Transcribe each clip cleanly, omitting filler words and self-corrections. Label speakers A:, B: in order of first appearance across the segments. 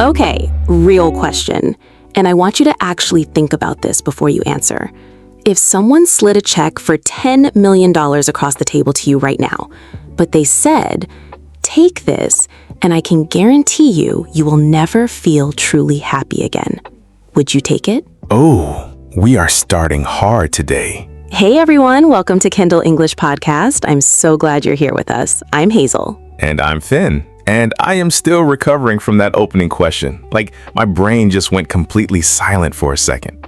A: Okay, real question. And I want you to actually think about this before you answer. If someone slid a check for $10 million across the table to you right now, but they said, take this, and I can guarantee you will never feel truly happy again. Would you take it?
B: Oh, we are starting hard today.
A: Hey everyone, welcome to Kindle English Podcast. I'm so glad you're here with us. I'm Hazel.
B: And I'm Finn. And I am still recovering from that opening question. Like, my brain just went completely silent for a second.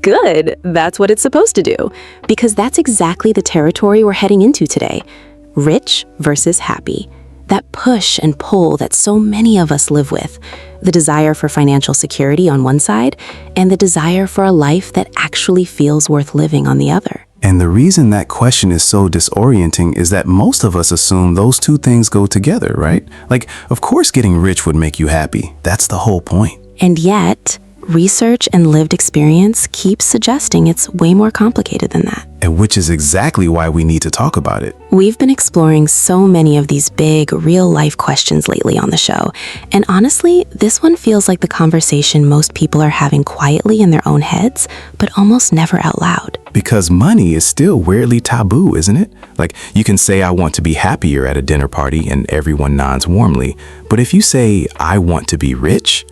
A: Good. That's what it's supposed to do. Because that's exactly the territory we're heading into today. Rich versus happy. That push and pull that so many of us live with. The desire for financial security on one side, and the desire for a life that actually feels worth living on the other.
C: And the reason that question is so disorienting is that most of us assume those two things go together, right? Like, of course getting rich would make you happy. That's the whole point.
A: And yet, research and lived experience keeps suggesting it's way more complicated than that.
C: And which is exactly why we need to talk about it.
A: We've been exploring so many of these big, real-life questions lately on the show. And honestly, this one feels like the conversation most people are having quietly in their own heads, but almost never out loud.
C: Because money is still weirdly taboo, isn't it? Like, you can say, I want to be happier at a dinner party, and everyone nods warmly. But if you say, I want to be rich,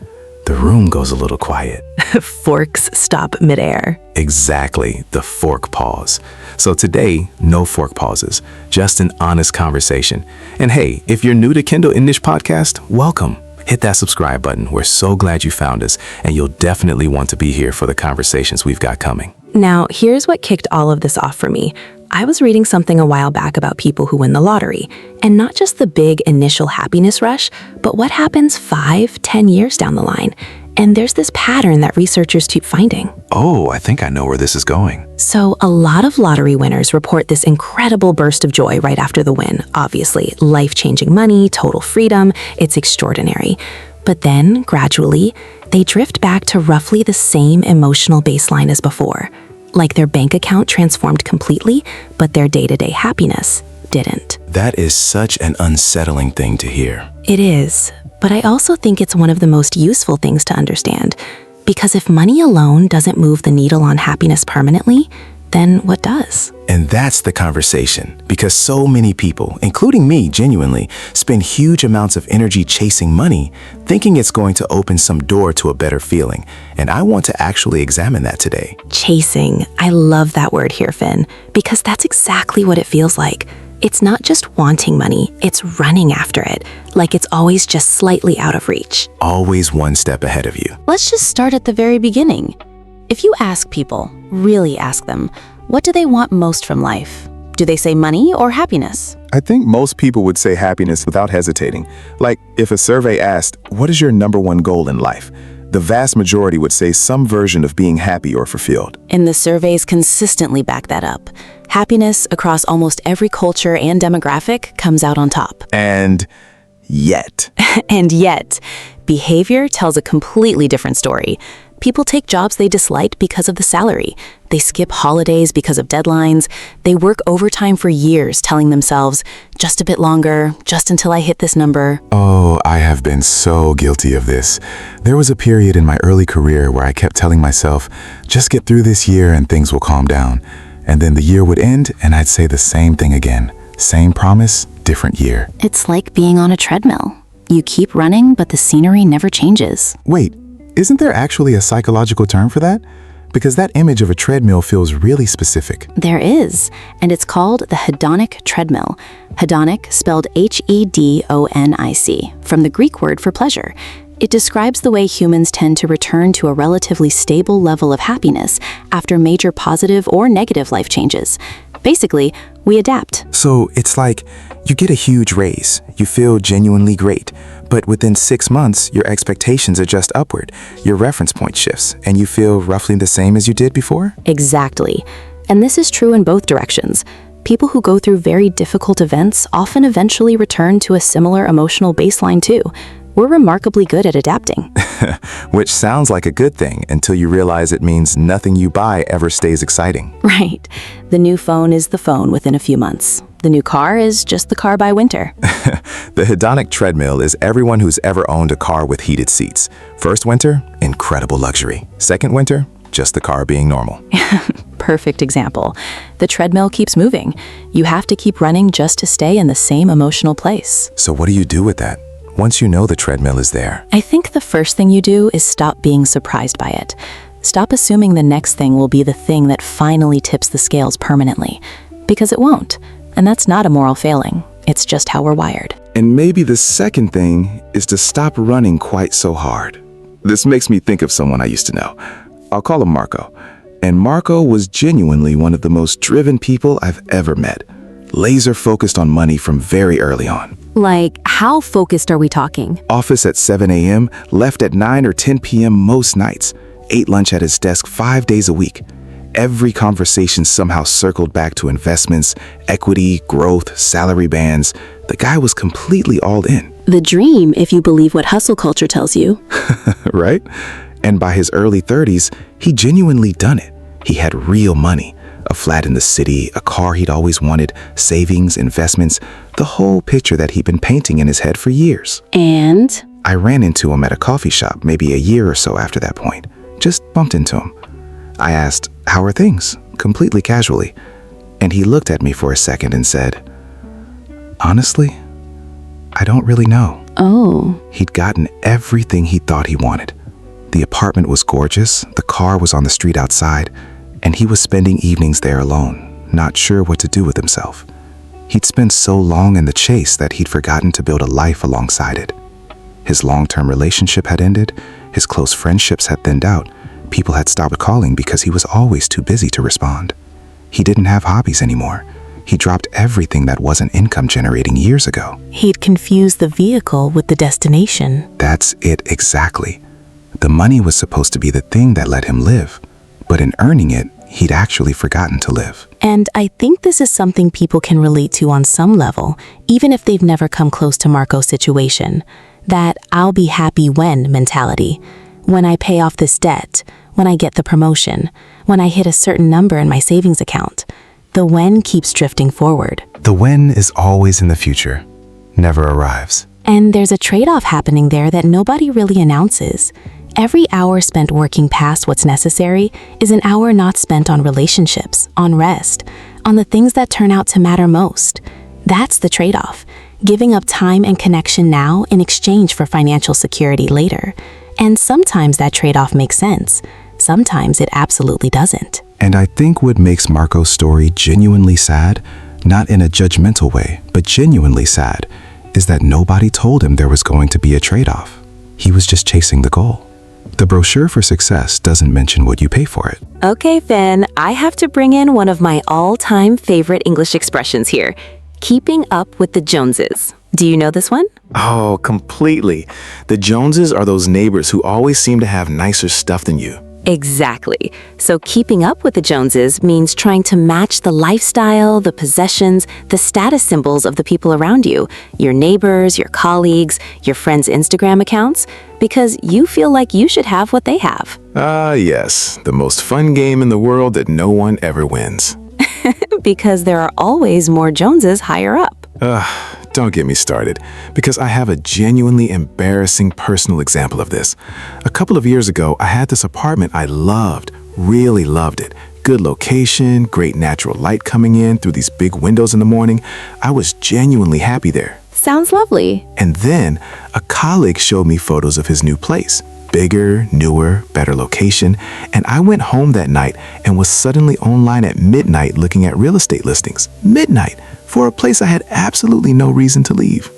C: the room goes a little quiet.
A: Forks stop midair.
C: Exactly, the fork pause. So today, no fork pauses, just an honest conversation. And hey, if you're new to Kindle English Podcast, welcome. Hit that subscribe button. We're so glad you found us, and you'll definitely want to be here for the conversations we've got coming.
A: Now, here's what kicked all of this off for me. I was reading something a while back about people who win the lottery, and not just the big initial happiness rush, but what happens 5-10 years down the line. And there's this pattern that researchers keep finding.
C: Oh, I think I know where this is going.
A: So a lot of lottery winners report this incredible burst of joy right after the win. Obviously, life-changing money, total freedom, it's extraordinary. But then, gradually, they drift back to roughly the same emotional baseline as before. Like their bank account transformed completely, but their day-to-day happiness didn't.
C: That is such an unsettling thing to hear.
A: It is, but I also think it's one of the most useful things to understand. Because if money alone doesn't move the needle on happiness permanently, then what does?
C: And that's the conversation, because so many people, including me genuinely, spend huge amounts of energy chasing money, thinking it's going to open some door to a better feeling. And I want to actually examine that today.
A: Chasing. I love that word here, Finn, because that's exactly what it feels like. It's not just wanting money, it's running after it, like it's always just slightly out of reach.
C: Always one step ahead of you.
D: Let's just start at the very beginning. If you ask people, really ask them, what do they want most from life? Do they say money or happiness?
B: I think most people would say happiness without hesitating. Like, if a survey asked, what is your number one goal in life? The vast majority would say some version of being happy or fulfilled.
D: And the surveys consistently back that up. Happiness across almost every culture and demographic comes out on top.
B: And yet.
D: And yet, behavior tells a completely different story. People take jobs they dislike because of the salary. They skip holidays because of deadlines. They work overtime for years, telling themselves, just a bit longer, just until I hit this number.
B: Oh, I have been so guilty of this. There was a period in my early career where I kept telling myself, just get through this year and things will calm down. And then the year would end and I'd say the same thing again. Same promise, different year.
D: It's like being on a treadmill. You keep running, but the scenery never changes.
B: Wait, isn't there actually a psychological term for that? Because that image of a treadmill feels really specific.
D: There is, and it's called the hedonic treadmill. Hedonic, spelled Hedonic, from the Greek word for pleasure. It describes the way humans tend to return to a relatively stable level of happiness after major positive or negative life changes. Basically, we adapt.
C: So it's like you get a huge raise, you feel genuinely great, but within 6 months, your expectations adjust upward, your reference point shifts, and you feel roughly the same as you did before?
A: Exactly. And this is true in both directions. People who go through very difficult events often eventually return to a similar emotional baseline too. We're remarkably good at adapting.
C: Which sounds like a good thing until you realize it means nothing you buy ever stays exciting.
A: Right. The new phone is the phone within a few months.
D: The new car is just the car by winter.
C: The hedonic treadmill is everyone who's ever owned a car with heated seats. First winter, incredible luxury. Second winter, just the car being normal.
D: Perfect example. The treadmill keeps moving. You have to keep running just to stay in the same emotional place.
C: So what do you do with that? Once you know the treadmill is there.
D: I think the first thing you do is stop being surprised by it. Stop assuming the next thing will be the thing that finally tips the scales permanently. Because it won't. And that's not a moral failing. It's just how we're wired.
C: And maybe the second thing is to stop running quite so hard. This makes me think of someone I used to know. I'll call him Marco. And Marco was genuinely one of the most driven people I've ever met. Laser focused on money from very early on.
E: Like, how focused are we talking?
C: Office at 7 a.m., left at 9 or 10 p.m. most nights. Ate lunch at his desk 5 days a week. Every conversation somehow circled back to investments, equity, growth, salary bands. The guy was completely all in.
E: The dream, if you believe what hustle culture tells you.
C: Right? And by his early 30s, he genuinely done it. He had real money. A flat in the city, a car he'd always wanted, savings, investments, the whole picture that he'd been painting in his head for years.
E: And?
C: I ran into him at a coffee shop maybe a year or so after that point. Just bumped into him. I asked, "How are things?" completely casually. And he looked at me for a second and said, "Honestly, I don't really know."
E: Oh.
C: He'd gotten everything he thought he wanted. The apartment was gorgeous, the car was on the street outside, and he was spending evenings there alone, not sure what to do with himself. He'd spent so long in the chase that he'd forgotten to build a life alongside it. His long-term relationship had ended, his close friendships had thinned out, people had stopped calling because he was always too busy to respond. He didn't have hobbies anymore. He dropped everything that wasn't income generating years ago.
A: He'd confused the vehicle with the destination.
C: That's it exactly. The money was supposed to be the thing that let him live, but in earning it, he'd actually forgotten to live.
A: And I think this is something people can relate to on some level, even if they've never come close to Marco's situation. That I'll be happy when mentality. When I pay off this debt, when I get the promotion, when I hit a certain number in my savings account. The when keeps drifting forward.
C: The when is always in the future, never arrives.
A: And there's a trade-off happening there that nobody really announces. Every hour spent working past what's necessary is an hour not spent on relationships, on rest, on the things that turn out to matter most. That's the trade-off. Giving up time and connection now in exchange for financial security later. And sometimes that trade-off makes sense. Sometimes it absolutely doesn't.
C: And I think what makes Marco's story genuinely sad, not in a judgmental way, but genuinely sad, is that nobody told him there was going to be a trade-off. He was just chasing the goal. The brochure for success doesn't mention what you pay for it.
A: Okay, Finn, I have to bring in one of my all-time favorite English expressions here. Keeping up with the Joneses. Do you know this one?
C: Oh, completely. The Joneses are those neighbors who always seem to have nicer stuff than you.
A: Exactly. So keeping up with the Joneses means trying to match the lifestyle, the possessions, the status symbols of the people around you, your neighbors, your colleagues, your friends' Instagram accounts, because you feel like you should have what they have.
C: Ah, yes. The most fun game in the world that no one ever wins.
A: Because there are always more Joneses higher up.
C: Don't get me started, because I have a genuinely embarrassing personal example of this. A couple of years ago, I had this apartment I loved, really loved it. Good location, great natural light coming in through these big windows in the morning. I was genuinely happy there.
E: Sounds lovely.
C: And then a colleague showed me photos of his new place. Bigger, newer, better location. And I went home that night and was suddenly online at midnight looking at real estate listings. Midnight, for a place I had absolutely no reason to leave.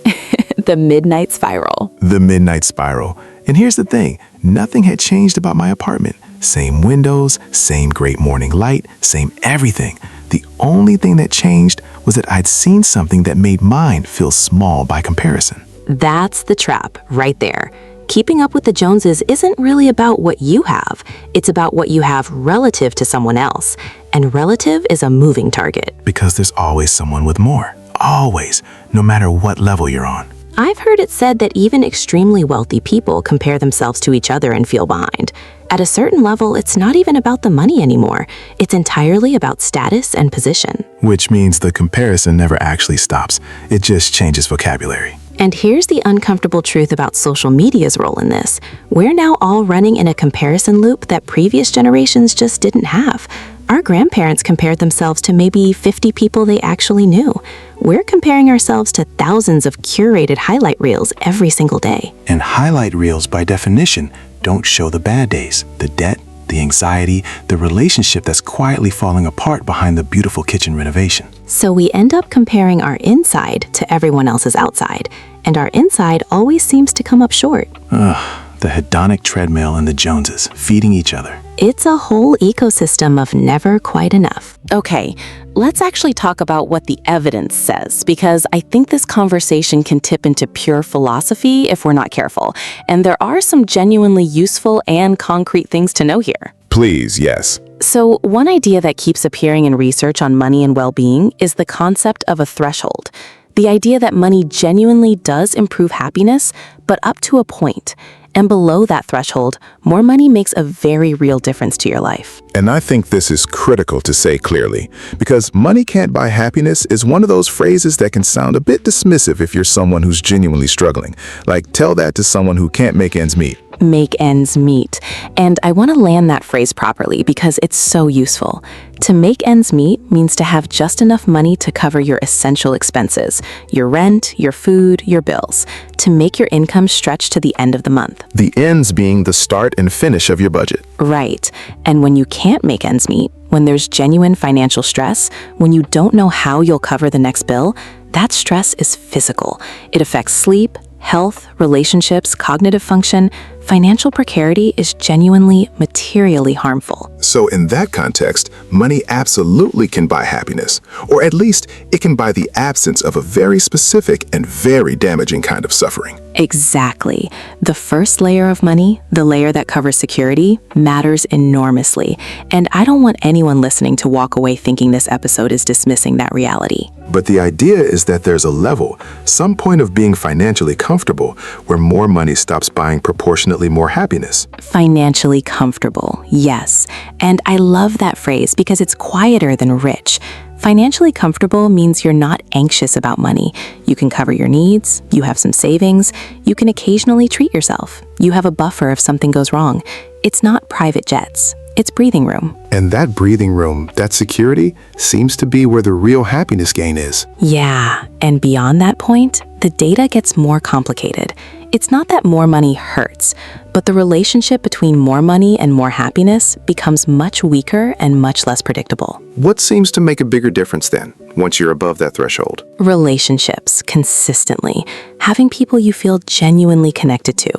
A: The midnight spiral.
C: The midnight spiral. And here's the thing, nothing had changed about my apartment. Same windows, same great morning light, same everything. The only thing that changed was that I'd seen something that made mine feel small by comparison.
A: That's the trap right there. Keeping up with the Joneses isn't really about what you have. It's about what you have relative to someone else. And relative is a moving target.
C: Because there's always someone with more. Always, no matter what level you're on.
A: I've heard it said that even extremely wealthy people compare themselves to each other and feel behind. At a certain level, it's not even about the money anymore. It's entirely about status and position.
C: Which means the comparison never actually stops. It just changes vocabulary.
A: And here's the uncomfortable truth about social media's role in this. We're now all running in a comparison loop that previous generations just didn't have. Our grandparents compared themselves to maybe 50 people they actually knew. We're comparing ourselves to thousands of curated highlight reels every single day.
C: And highlight reels, by definition, don't show the bad days, the debt, the anxiety, the relationship that's quietly falling apart behind the beautiful kitchen renovation.
A: So we end up comparing our inside to everyone else's outside, and our inside always seems to come up short.
C: The hedonic treadmill and the Joneses feeding each other.
A: It's a whole ecosystem of never quite enough.
D: Okay, let's actually talk about what the evidence says, because I think this conversation can tip into pure philosophy if we're not careful. And there are some genuinely useful and concrete things to know here.
B: Please, yes.
D: So, one idea that keeps appearing in research on money and well-being is the concept of a threshold. The idea that money genuinely does improve happiness, but up to a point. And below that threshold, more money makes a very real difference to your life.
B: And I think this is critical to say clearly, because money can't buy happiness is one of those phrases that can sound a bit dismissive if you're someone who's genuinely struggling. Like, tell that to someone who can't make ends meet.
D: Make ends meet. And I want to land that phrase properly because it's so useful. To make ends meet means to have just enough money to cover your essential expenses, your rent, your food, your bills, to make your income stretch to the end of the month.
B: The ends being the start and finish of your budget.
D: Right. And when you can't make ends meet, when there's genuine financial stress, when you don't know how you'll cover the next bill, that stress is physical. It affects sleep, health, relationships, cognitive function. Financial precarity is genuinely materially harmful.
B: So in that context, money absolutely can buy happiness, or at least it can buy the absence of a very specific and very damaging kind of suffering.
D: Exactly. The first layer of money, the layer that covers security, matters enormously. And I don't want anyone listening to walk away thinking this episode is dismissing that reality.
B: But the idea is that there's a level, some point of being financially comfortable, where more money stops buying proportionately more happiness.
D: Financially comfortable, yes. And I love that phrase because it's quieter than rich. Financially comfortable means you're not anxious about money. You can cover your needs, you have some savings, you can occasionally treat yourself. You have a buffer if something goes wrong. It's not private jets. It's breathing room.
B: And that breathing room, that security, seems to be where the real happiness gain is.
D: Yeah, and beyond that point, the data gets more complicated. It's not that more money hurts, but the relationship between more money and more happiness becomes much weaker and much less predictable.
B: What seems to make a bigger difference then, once you're above that threshold?
D: Relationships, consistently. Having people you feel genuinely connected to.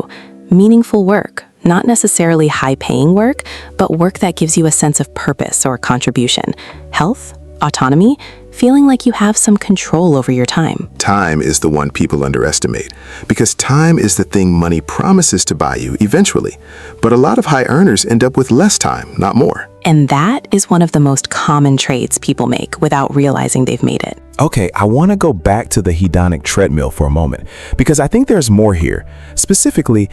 D: Meaningful work. Not necessarily high-paying work, but work that gives you a sense of purpose or contribution. Health, autonomy, feeling like you have some control over your time.
B: Time is the one people underestimate, because time is the thing money promises to buy you eventually. But a lot of high earners end up with less time, not more.
D: And that is one of the most common trades people make without realizing they've made it.
C: Okay, I want to go back to the hedonic treadmill for a moment, because I think there's more here. Specifically,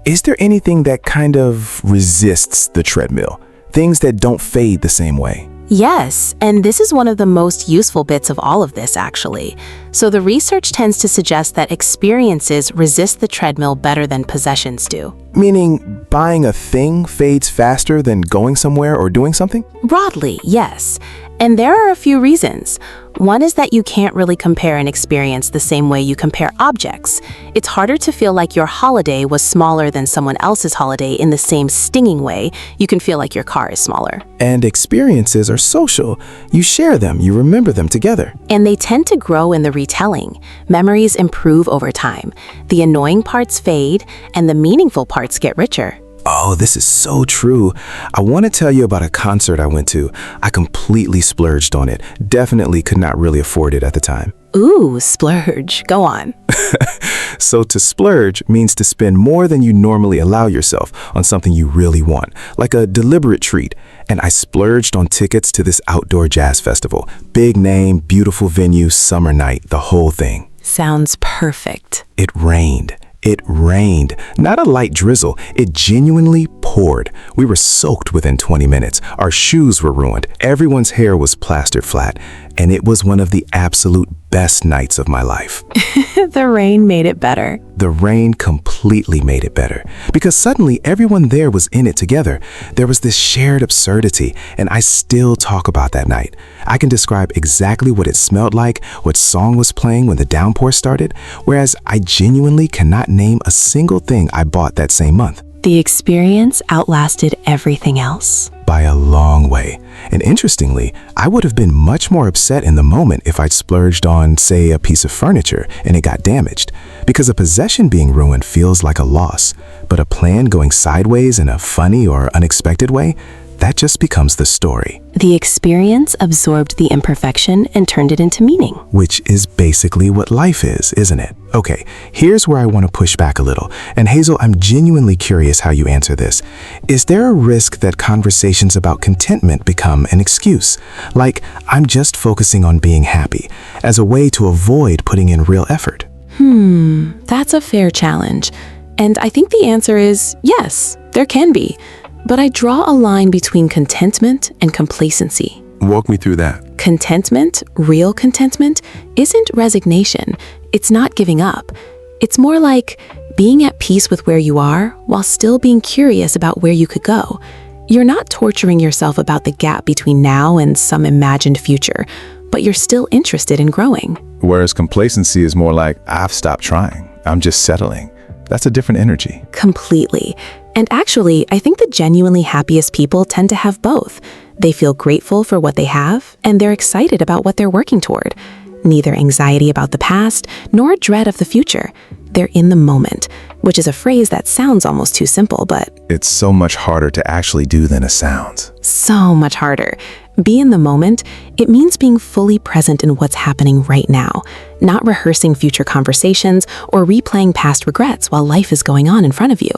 C: is there anything that kind of resists the treadmill? Things that don't fade the same way?
A: Yes, and this is one of the most useful bits of all of this, actually. So the research tends to suggest that experiences resist the treadmill better than possessions do.
C: Meaning buying a thing fades faster than going somewhere or doing something?
A: Broadly, yes. And there are a few reasons. One is that you can't really compare an experience the same way you compare objects. It's harder to feel like your holiday was smaller than someone else's holiday in the same stinging way you can feel like your car is smaller.
C: And experiences are social. You share them, you remember them together.
A: And they tend to grow in the retelling. Memories improve over time. The annoying parts fade, and the meaningful parts get richer.
C: Oh, this is so true. I want to tell you about a concert I went to. I completely splurged on it. Definitely could not really afford it at the time.
A: Ooh, splurge. Go on.
C: So to splurge means to spend more than you normally allow yourself on something you really want, like a deliberate treat. And I splurged on tickets to this outdoor jazz festival. Big name, beautiful venue, summer night, the whole thing.
A: Sounds perfect.
C: It rained. It rained. Not a light drizzle. It genuinely poured. We were soaked within 20 minutes. Our shoes were ruined. Everyone's hair was plastered flat. And it was one of the absolute best nights of my life.
A: The rain made it better.
C: The rain completely made it better because suddenly everyone there was in it together. There was this shared absurdity, and I still talk about that night. I can describe exactly what it smelled like, what song was playing when the downpour started, whereas I genuinely cannot name a single thing I bought that same month.
A: The experience outlasted everything else.
C: By a long way. And interestingly, I would have been much more upset in the moment if I'd splurged on, say, a piece of furniture and it got damaged. Because a possession being ruined feels like a loss, but a plan going sideways in a funny or unexpected way, that just becomes the story.
A: The experience absorbed the imperfection and turned it into meaning.
C: Which is basically what life is, isn't it? Okay, here's where I want to push back a little. And Hazel, I'm genuinely curious how you answer this. Is there a risk that conversations about contentment become an excuse? Like, I'm just focusing on being happy, as a way to avoid putting in real effort?
A: That's a fair challenge. And I think the answer is yes, there can be. But I draw a line between contentment and complacency.
C: Walk me through that.
A: Contentment, real contentment, isn't resignation. It's not giving up. It's more like being at peace with where you are while still being curious about where you could go. You're not torturing yourself about the gap between now and some imagined future, but you're still interested in growing.
B: Whereas complacency is more like, I've stopped trying. I'm just settling. That's a different energy.
A: Completely. And actually, I think the genuinely happiest people tend to have both. They feel grateful for what they have, and they're excited about what they're working toward. Neither anxiety about the past, nor dread of the future. They're in the moment, which is a phrase that sounds almost too simple, but
B: It's so much harder to actually do than it sounds.
A: so much harder. Be in the moment, it means being fully present in what's happening right now, not rehearsing future conversations or replaying past regrets while life is going on in front of you.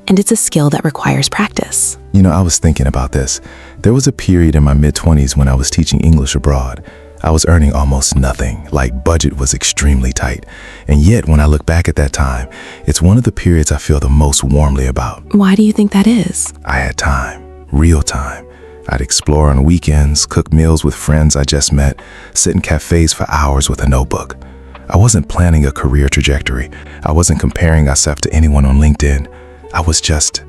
A: And it's a skill that requires practice.
B: You know, I was thinking about this. There was a period in my mid-20s when I was teaching English abroad. I was earning almost nothing, like budget was extremely tight. And yet, when I look back at that time, it's one of the periods I feel the most warmly about.
A: Why do you think that is?
B: I had time, real time. I'd explore on weekends, cook meals with friends I just met, sit in cafes for hours with a notebook. I wasn't planning a career trajectory. I wasn't comparing myself to anyone on LinkedIn. I was just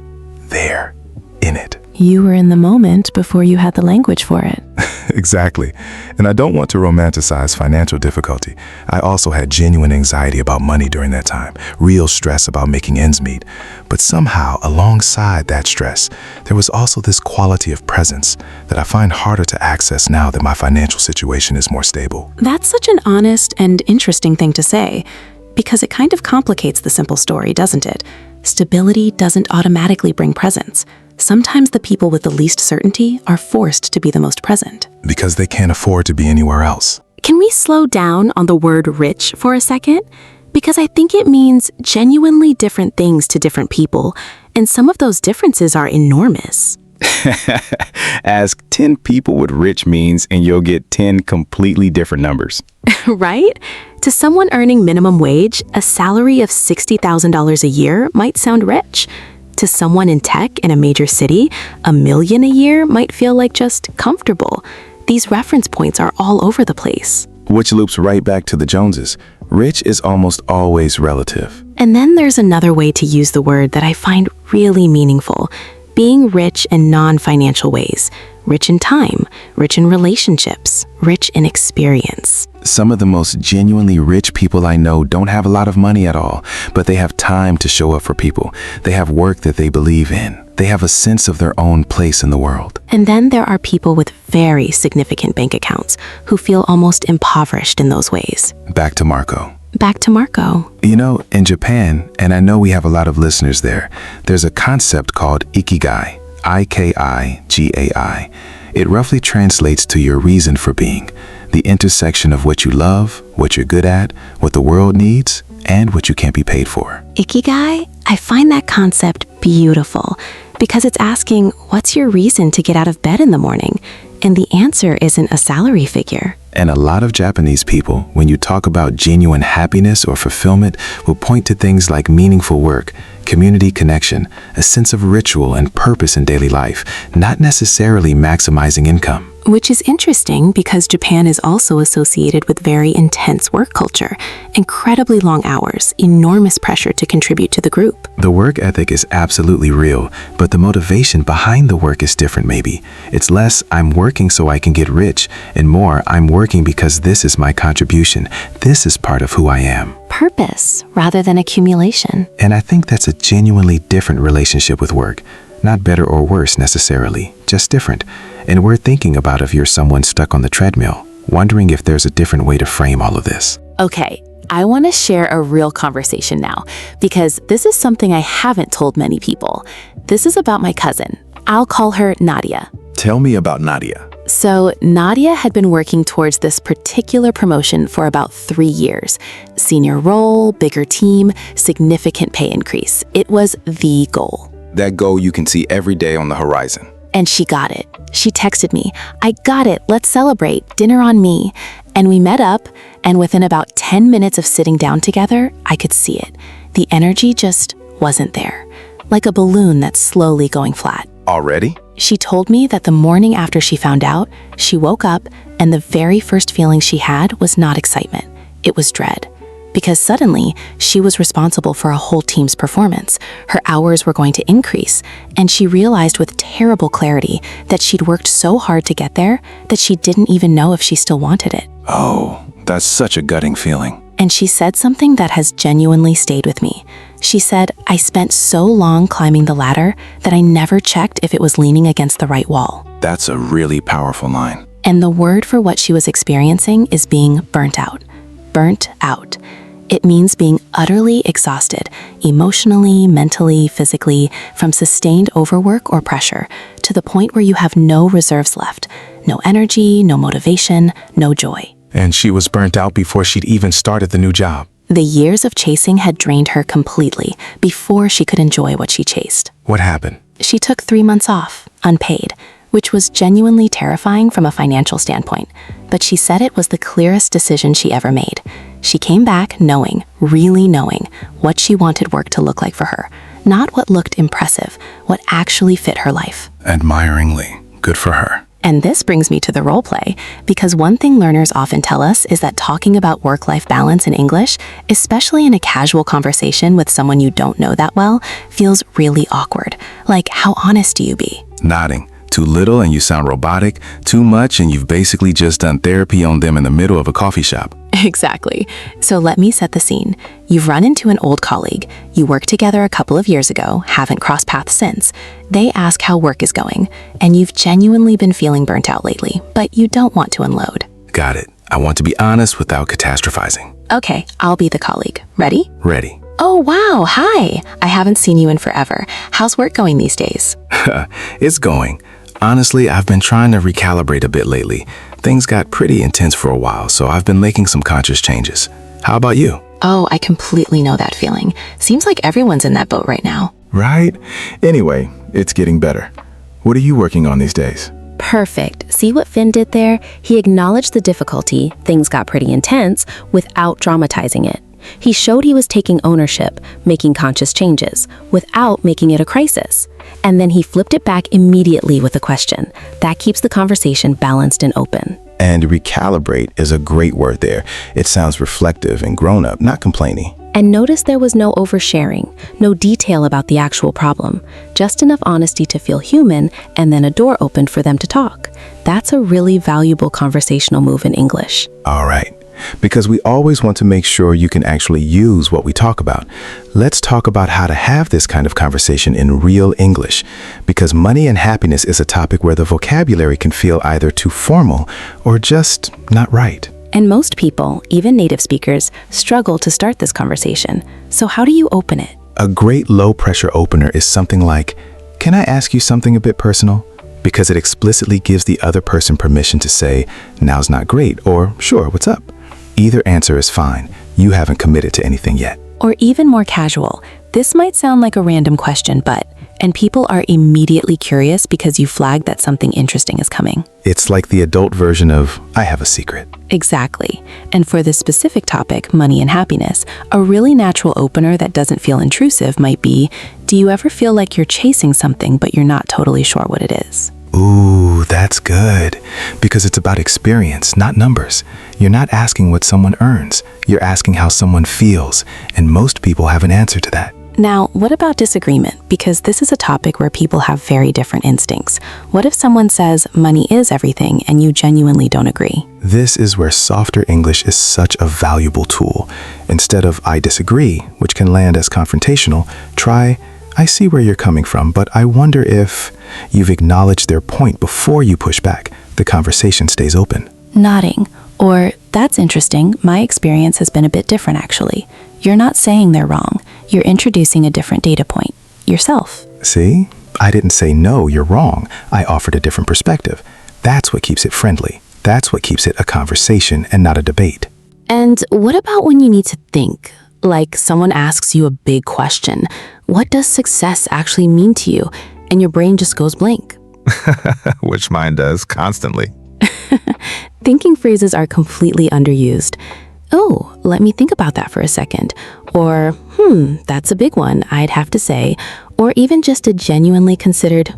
B: there, in it.
A: You were in the moment before you had the language for it.
B: Exactly. And I don't want to romanticize financial difficulty. I also had genuine anxiety about money during that time, real stress about making ends meet. But somehow, alongside that stress, there was also this quality of presence that I find harder to access now that my financial situation is more stable.
A: That's such an honest and interesting thing to say, because it kind of complicates the simple story, doesn't it? Stability doesn't automatically bring presence. Sometimes the people with the least certainty are forced to be the most present.
B: Because they can't afford to be anywhere else.
E: Can we slow down on the word rich for a second? Because I think it means genuinely different things to different people, and some of those differences are enormous.
F: Ask 10 people what rich means and you'll get 10 completely different numbers.
E: Right? To someone earning minimum wage, a salary of $60,000 a year might sound rich. To someone in tech in a major city, $1 million a year might feel like just comfortable. These reference points are all over the place.
C: Which loops right back to the Joneses. Rich is almost always relative.
A: And then there's another way to use the word that I find really meaningful. Being rich in non-financial ways. Rich in time, rich in relationships, rich in experience.
C: Some of the most genuinely rich people I know don't have a lot of money at all, but they have time to show up for people. They have work that they believe in. They have a sense of their own place in the world.
A: And then there are people with very significant bank accounts who feel almost impoverished in those ways.
C: Back to Marco.
A: Back to Marco.
C: You know, in Japan, and I know we have a lot of listeners there, there's a concept called ikigai, I-K-I-G-A-I. It roughly translates to your reason for being, the intersection of what you love, what you're good at, what the world needs, and what you can't be paid for.
A: Ikigai, I find that concept beautiful because it's asking, what's your reason to get out of bed in the morning? And the answer isn't a salary figure.
C: And a lot of Japanese people, when you talk about genuine happiness or fulfillment, will point to things like meaningful work, community connection, a sense of ritual and purpose in daily life, not necessarily maximizing income.
E: Which is interesting because Japan is also associated with very intense work culture, incredibly long hours, enormous pressure to contribute to the group.
C: The work ethic is absolutely real, but the motivation behind the work is different maybe. It's less, I'm working so I can get rich, and more, I'm working because this is my contribution. This is part of who I am.
D: Purpose rather than accumulation.
C: And I think that's a genuinely different relationship with work. Not better or worse necessarily, just different. And we're thinking about if you're someone stuck on the treadmill, wondering if there's a different way to frame all of this.
E: Okay, I want to share a real conversation now, because this is something I haven't told many people. This is about my cousin. I'll call her Nadia.
F: Tell me about Nadia.
E: So Nadia had been working towards this particular promotion for about 3 years. Senior role, bigger team, significant pay increase. It was the goal.
F: That goal you can see every day on the horizon.
E: And she got it. She texted me, "I got it, let's celebrate, dinner on me." And we met up, and within about 10 minutes of sitting down together, I could see it. The energy just wasn't there, like a balloon that's slowly going flat.
F: Already?
E: She told me that the morning after she found out, she woke up and the very first feeling she had was not excitement, it was dread. Because suddenly, she was responsible for a whole team's performance. Her hours were going to increase, and she realized with terrible clarity that she'd worked so hard to get there that she didn't even know if she still wanted it.
F: Oh, that's such a gutting feeling.
E: And she said something that has genuinely stayed with me. She said, "I spent so long climbing the ladder that I never checked if it was leaning against the right wall."
F: That's a really powerful line.
E: And the word for what she was experiencing is being burnt out. Burnt out. It means being utterly exhausted, emotionally, mentally, physically, from sustained overwork or pressure, to the point where you have no reserves left, no energy, no motivation, no joy.
C: And she was burnt out before she'd even started the new job.
E: The years of chasing had drained her completely before she could enjoy what she chased.
C: What happened?
E: She took 3 months off, unpaid, which was genuinely terrifying from a financial standpoint, but she said it was the clearest decision she ever made. She came back knowing, really knowing, what she wanted work to look like for her, not what looked impressive, what actually fit her life.
C: Admiringly. Good for her.
E: And this brings me to the role play, because one thing learners often tell us is that talking about work-life balance in English, especially in a casual conversation with someone you don't know that well, feels really awkward. Like, how honest do you be?
C: Nodding. Too little and you sound robotic. Too much and you've basically just done therapy on them in the middle of a coffee shop.
E: Exactly. So let me set the scene. You've run into an old colleague. You worked together a couple of years ago, haven't crossed paths since. They ask how work is going, and you've genuinely been feeling burnt out lately, but you don't want to unload.
C: Got it. I want to be honest without catastrophizing.
E: Okay, I'll be the colleague. Ready?
C: Ready.
E: Oh, wow. Hi. I haven't seen you in forever. How's work going these days?
C: It's going. Honestly, I've been trying to recalibrate a bit lately. Things got pretty intense for a while, so I've been making some conscious changes. How about you?
E: Oh, I completely know that feeling. Seems like everyone's in that boat right now.
F: Right? Anyway, it's getting better. What are you working on these days?
D: Perfect. See what Finn did there? He acknowledged the difficulty, things got pretty intense, without dramatizing it. He showed he was taking ownership, making conscious changes, without making it a crisis. And then he flipped it back immediately with a question. That keeps the conversation balanced and open.
F: And recalibrate is a great word there. It sounds reflective and grown up, not complaining.
D: And notice there was no oversharing, no detail about the actual problem, just enough honesty to feel human, and then a door opened for them to talk. That's a really valuable conversational move in English.
F: All right. Because we always want to make sure you can actually use what we talk about. Let's talk about how to have this kind of conversation in real English. Because money and happiness is a topic where the vocabulary can feel either too formal or just not right.
D: And most people, even native speakers, struggle to start this conversation. So how do you open it?
F: A great low-pressure opener is something like, "Can I ask you something a bit personal?" Because it explicitly gives the other person permission to say, "Now's not great," or "Sure, what's up?" Either answer is fine. You haven't committed to anything yet.
D: Or even more casual, This might sound like a random question, and people are immediately curious because you flagged that something interesting is coming.
F: It's like the adult version of, I have a secret.
D: Exactly. And for this specific topic, money and happiness, a really natural opener that doesn't feel intrusive might be, do you ever feel like you're chasing something but you're not totally sure what it is?
F: Ooh, that's good. Because it's about experience, not numbers. You're not asking what someone earns. You're asking how someone feels. And most people have an answer to that.
D: Now, what about disagreement? Because this is a topic where people have very different instincts. What if someone says money is everything and you genuinely don't agree?
F: This is where softer English is such a valuable tool. Instead of I disagree, which can land as confrontational, try I see where you're coming from, but I wonder if you've acknowledged their point before you push back. The conversation stays open.
D: Nodding. Or, that's interesting, my experience has been a bit different actually. You're not saying they're wrong. You're introducing a different data point. Yourself.
F: See? I didn't say no, you're wrong. I offered a different perspective. That's what keeps it friendly. That's what keeps it a conversation and not a debate.
E: And what about when you need to think? Like someone asks you a big question. What does success actually mean to you? And your brain just goes blank.
C: Which mine does constantly.
E: Thinking phrases are completely underused. Oh, let me think about that for a second. Or, that's a big one, I'd have to say. Or even just a genuinely considered,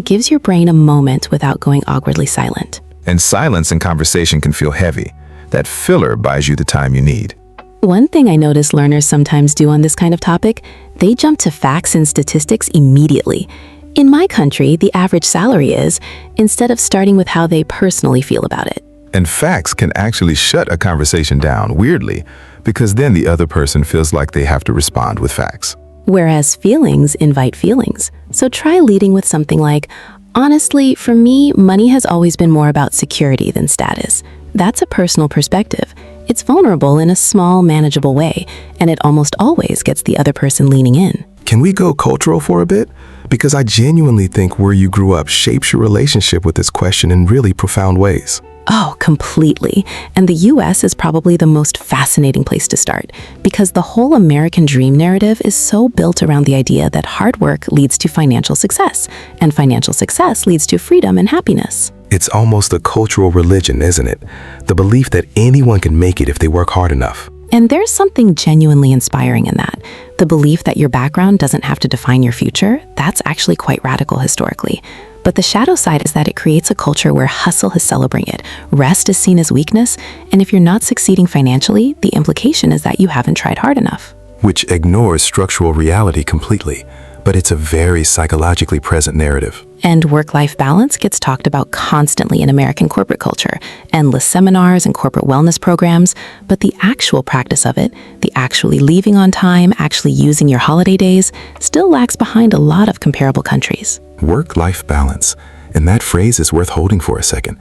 E: gives your brain a moment without going awkwardly silent.
C: And silence in conversation can feel heavy. That filler buys you the time you need.
E: One thing I notice learners sometimes do on this kind of topic, they jump to facts and statistics immediately. In my country, the average salary is, instead of starting with how they personally feel about it.
C: And facts can actually shut a conversation down, weirdly, because then the other person feels like they have to respond with facts.
E: Whereas feelings invite feelings. So try leading with something like, honestly, for me, money has always been more about security than status. That's a personal perspective. It's vulnerable in a small, manageable way, and it almost always gets the other person leaning in.
C: Can we go cultural for a bit? Because I genuinely think where you grew up shapes your relationship with this question in really profound ways.
E: Oh, completely. And the US is probably the most fascinating place to start because the whole American dream narrative is so built around the idea that hard work leads to financial success, and financial success leads to freedom and happiness.
C: It's almost a cultural religion, isn't it? The belief that anyone can make it if they work hard enough.
E: And there's something genuinely inspiring in that. The belief that your background doesn't have to define your future, that's actually quite radical historically. But the shadow side is that it creates a culture where hustle is celebrated, rest is seen as weakness, and if you're not succeeding financially, the implication is that you haven't tried hard enough.
C: Which ignores structural reality completely, but it's a very psychologically present narrative.
E: And work-life balance gets talked about constantly in American corporate culture, endless seminars and corporate wellness programs, but the actual practice of it, the actually leaving on time, actually using your holiday days, still lags behind a lot of comparable countries.
C: Work-life balance, and that phrase is worth holding for a second.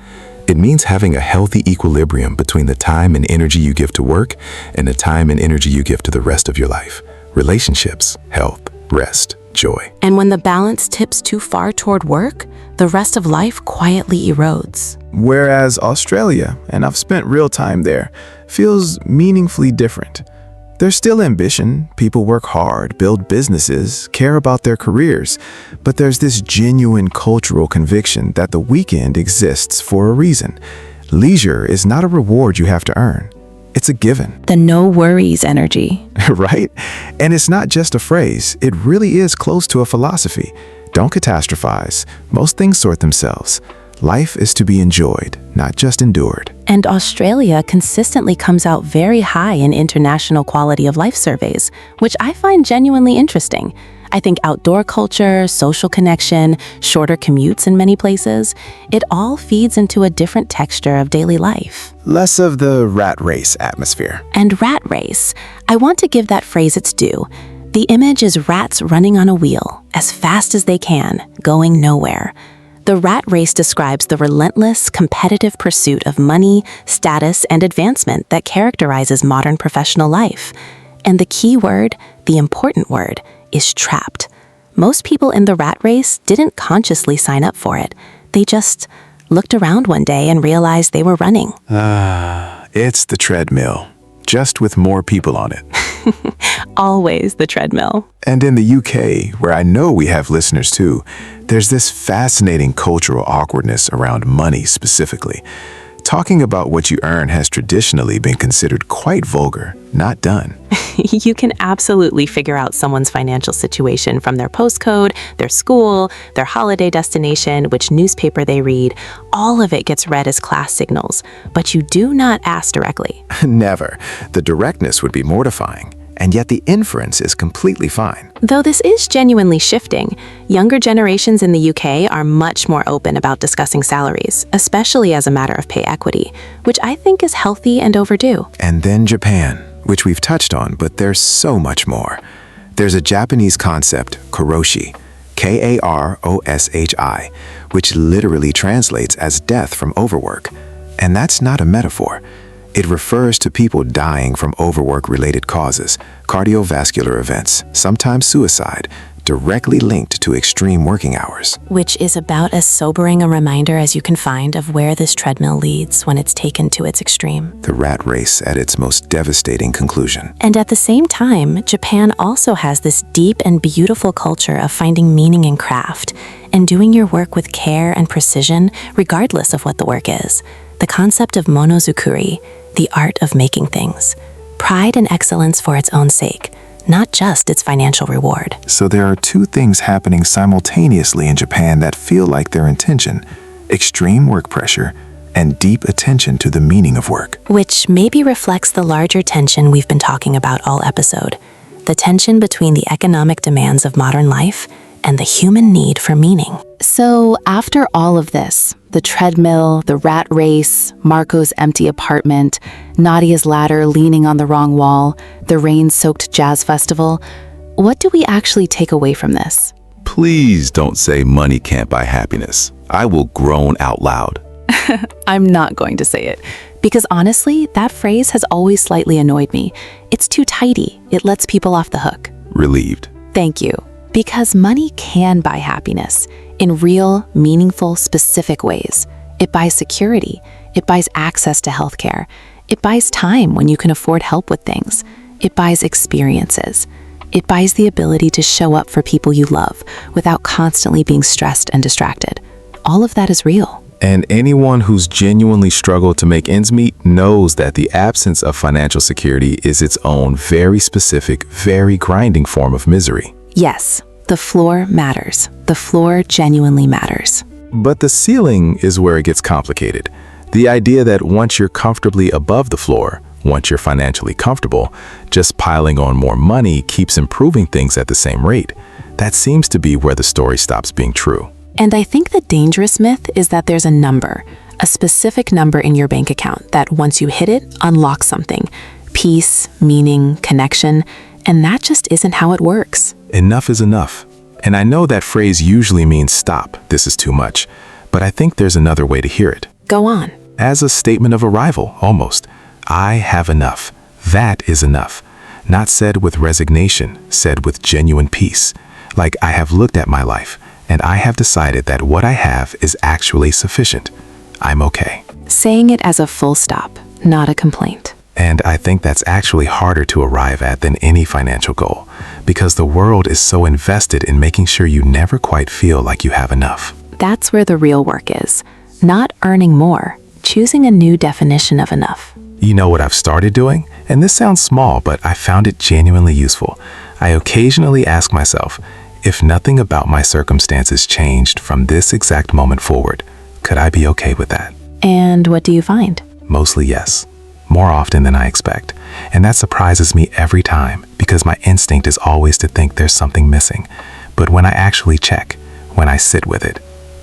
C: It means having a healthy equilibrium between the time and energy you give to work and the time and energy you give to the rest of your life. Relationships, health, rest, joy.
E: And when the balance tips too far toward work, the rest of life quietly erodes.
G: Whereas Australia, and I've spent real time there, feels meaningfully different. There's still ambition, people work hard, build businesses, care about their careers, but there's this genuine cultural conviction that the weekend exists for a reason. Leisure is not a reward you have to earn. It's a given.
D: The no worries energy.
G: Right? And it's not just a phrase, it really is close to a philosophy. Don't catastrophize. Most things sort themselves. Life is to be enjoyed, not just endured.
D: And Australia consistently comes out very high in international quality of life surveys, which I find genuinely interesting. I think outdoor culture, social connection, shorter commutes in many places, it all feeds into a different texture of daily life.
G: Less of the rat race atmosphere.
D: And rat race, I want to give that phrase its due. The image is rats running on a wheel, as fast as they can, going nowhere. The rat race describes the relentless, competitive pursuit of money, status, and advancement that characterizes modern professional life. And the key word, the important word, is trapped. Most people in the rat race didn't consciously sign up for it. They just looked around one day and realized they were running.
G: It's the treadmill, just with more people on it.
E: Always the treadmill.
G: And in the UK, where I know we have listeners too, there's this fascinating cultural awkwardness around money specifically. Talking about what you earn has traditionally been considered quite vulgar, not done.
E: You can absolutely figure out someone's financial situation from their postcode, their school, their holiday destination, which newspaper they read. All of it gets read as class signals, but you do not ask directly.
G: Never. The directness would be mortifying. And yet the inference is completely fine.
E: Though this is genuinely shifting, younger generations in the UK are much more open about discussing salaries, especially as a matter of pay equity, which I think is healthy and overdue.
G: And then Japan, which we've touched on, but there's so much more. There's a Japanese concept, karoshi, K-A-R-O-S-H-I, which literally translates as death from overwork. And that's not a metaphor. It refers to people dying from overwork-related causes, cardiovascular events, sometimes suicide, directly linked to extreme working hours.
D: Which is about as sobering a reminder as you can find of where this treadmill leads when it's taken to its extreme.
G: The rat race at its most devastating conclusion.
D: And at the same time, Japan also has this deep and beautiful culture of finding meaning in craft and doing your work with care and precision, regardless of what the work is. The concept of monozukuri, the art of making things. Pride and excellence for its own sake, not just its financial reward.
G: So there are two things happening simultaneously in Japan that feel like their intention: extreme work pressure and deep attention to the meaning of work.
D: Which maybe reflects the larger tension we've been talking about all episode. The tension between the economic demands of modern life and the human need for meaning. So after all of this, the treadmill, the rat race, Marco's empty apartment, Nadia's ladder leaning on the wrong wall, the rain-soaked jazz festival, what do we actually take away from this?
F: Please don't say money can't buy happiness. I will groan out loud.
D: I'm not going to say it, because honestly, that phrase has always slightly annoyed me. It's too tidy. It lets people off the hook.
F: Relieved.
D: Thank you. Because money can buy happiness in real, meaningful, specific ways. It buys security. It buys access to healthcare. It buys time when you can afford help with things. It buys experiences. It buys the ability to show up for people you love without constantly being stressed and distracted. All of that is real.
F: And anyone who's genuinely struggled to make ends meet knows that the absence of financial security is its own very specific, very grinding form of misery.
D: Yes, the floor matters. The floor genuinely matters.
F: But the ceiling is where it gets complicated. The idea that once you're comfortably above the floor, once you're financially comfortable, just piling on more money keeps improving things at the same rate. That seems to be where the story stops being true.
D: And I think the dangerous myth is that there's a number, a specific number in your bank account that once you hit it, unlocks something. Peace, meaning, connection, and that just isn't how it works.
F: Enough is enough. And I know that phrase usually means stop, this is too much, but I think there's another way to hear it.
D: Go on.
F: As a statement of arrival, almost. I have enough. That is enough. Not said with resignation, said with genuine peace. Like I have looked at my life, and I have decided that what I have is actually sufficient. I'm okay.
D: Saying it as a full stop, not a complaint.
F: And I think that's actually harder to arrive at than any financial goal, because the world is so invested in making sure you never quite feel like you have enough.
D: That's where the real work is. Not earning more, choosing a new definition of enough.
F: You know what I've started doing? And this sounds small, but I found it genuinely useful. I occasionally ask myself, if nothing about my circumstances changed from this exact moment forward, could I be okay with that?
D: And what do you find?
F: Mostly yes. More often than I expect. And that surprises me every time because my instinct is always to think there's something missing. But when I actually check, when I sit with it,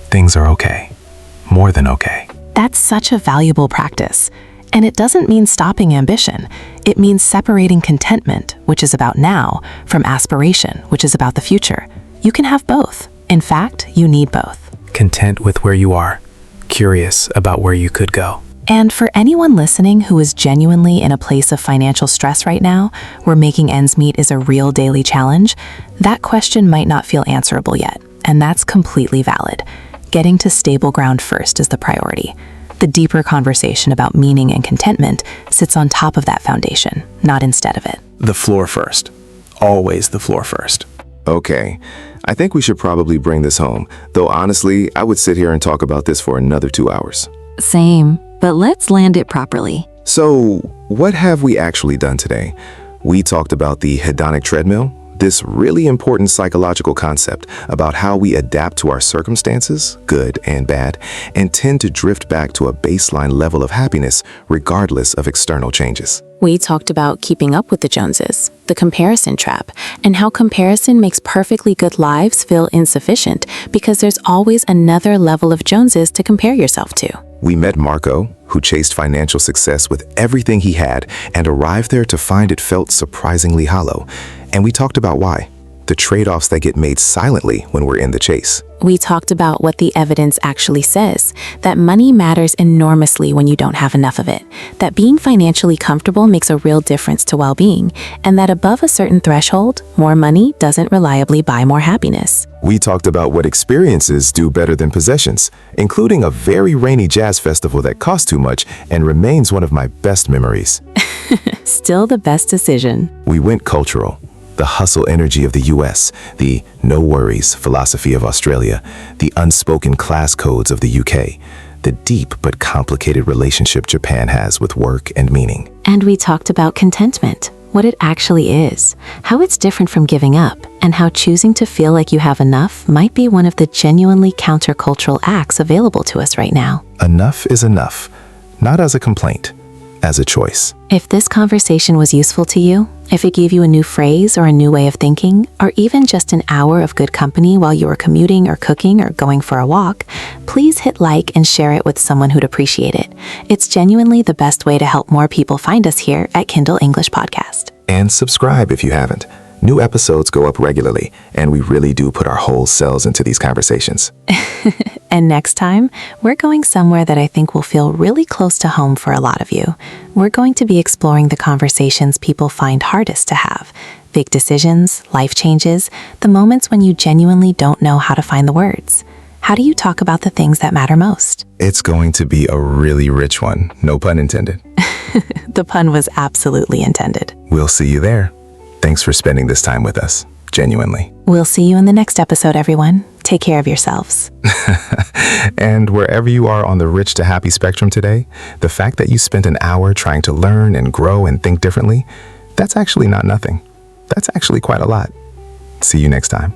F: things are okay. More than okay.
E: That's such a valuable practice. And it doesn't mean stopping ambition. It means separating contentment, which is about now, from aspiration, which is about the future. You can have both. In fact, you need both.
C: Content with where you are, curious about where you could go.
E: And for anyone listening who is genuinely in a place of financial stress right now, where making ends meet is a real daily challenge, that question might not feel answerable yet, and that's completely valid. Getting to stable ground first is the priority.
A: The deeper conversation about meaning and contentment sits on top of that foundation, not instead of it.
C: The floor first. Always the floor first.
F: Okay, I think we should probably bring this home, though honestly, I would sit here and talk about this for another 2 hours.
D: Same, but let's land it properly.
F: So, what have we actually done today? We talked about the hedonic treadmill, this really important psychological concept about how we adapt to our circumstances, good and bad, and tend to drift back to a baseline level of happiness regardless of external changes.
D: We talked about keeping up with the Joneses, the comparison trap, and how comparison makes perfectly good lives feel insufficient because there's always another level of Joneses to compare yourself to.
F: We met Marco, who chased financial success with everything he had and arrived there to find it felt surprisingly hollow. And we talked about why, the trade-offs that get made silently when we're in the chase.
D: We talked about what the evidence actually says, that money matters enormously when you don't have enough of it, that being financially comfortable makes a real difference to well-being, and that above a certain threshold, more money doesn't reliably buy more happiness.
F: We talked about what experiences do better than possessions, including a very rainy jazz festival that cost too much and remains one of my best memories.
A: Still the best decision.
F: We went cultural. The hustle energy of the US, the no worries philosophy of Australia, the unspoken class codes of the UK, the deep but complicated relationship Japan has with work and meaning.
A: And we talked about contentment, what it actually is, how it's different from giving up, and how choosing to feel like you have enough might be one of the genuinely countercultural acts available to us right now.
F: Enough is enough, not as a complaint, as a choice.
A: If this conversation was useful to you, if it gave you a new phrase or a new way of thinking, or even just an hour of good company while you were commuting or cooking or going for a walk, please hit like and share it with someone who'd appreciate it. It's genuinely the best way to help more people find us here at Kindle English Podcast.
F: And subscribe if you haven't. New episodes go up regularly, and we really do put our whole selves into these conversations.
A: And next time, we're going somewhere that I think will feel really close to home for a lot of you. We're going to be exploring the conversations people find hardest to have. Big decisions, life changes, the moments when you genuinely don't know how to find the words. How do you talk about the things that matter most?
F: It's going to be a really rich one, no pun intended.
A: The pun was absolutely intended.
F: We'll see you there. Thanks for spending this time with us, genuinely.
A: We'll see you in the next episode, everyone. Take care of yourselves.
F: And wherever you are on the rich to happy spectrum today, the fact that you spent an hour trying to learn and grow and think differently, that's actually not nothing. That's actually quite a lot. See you next time.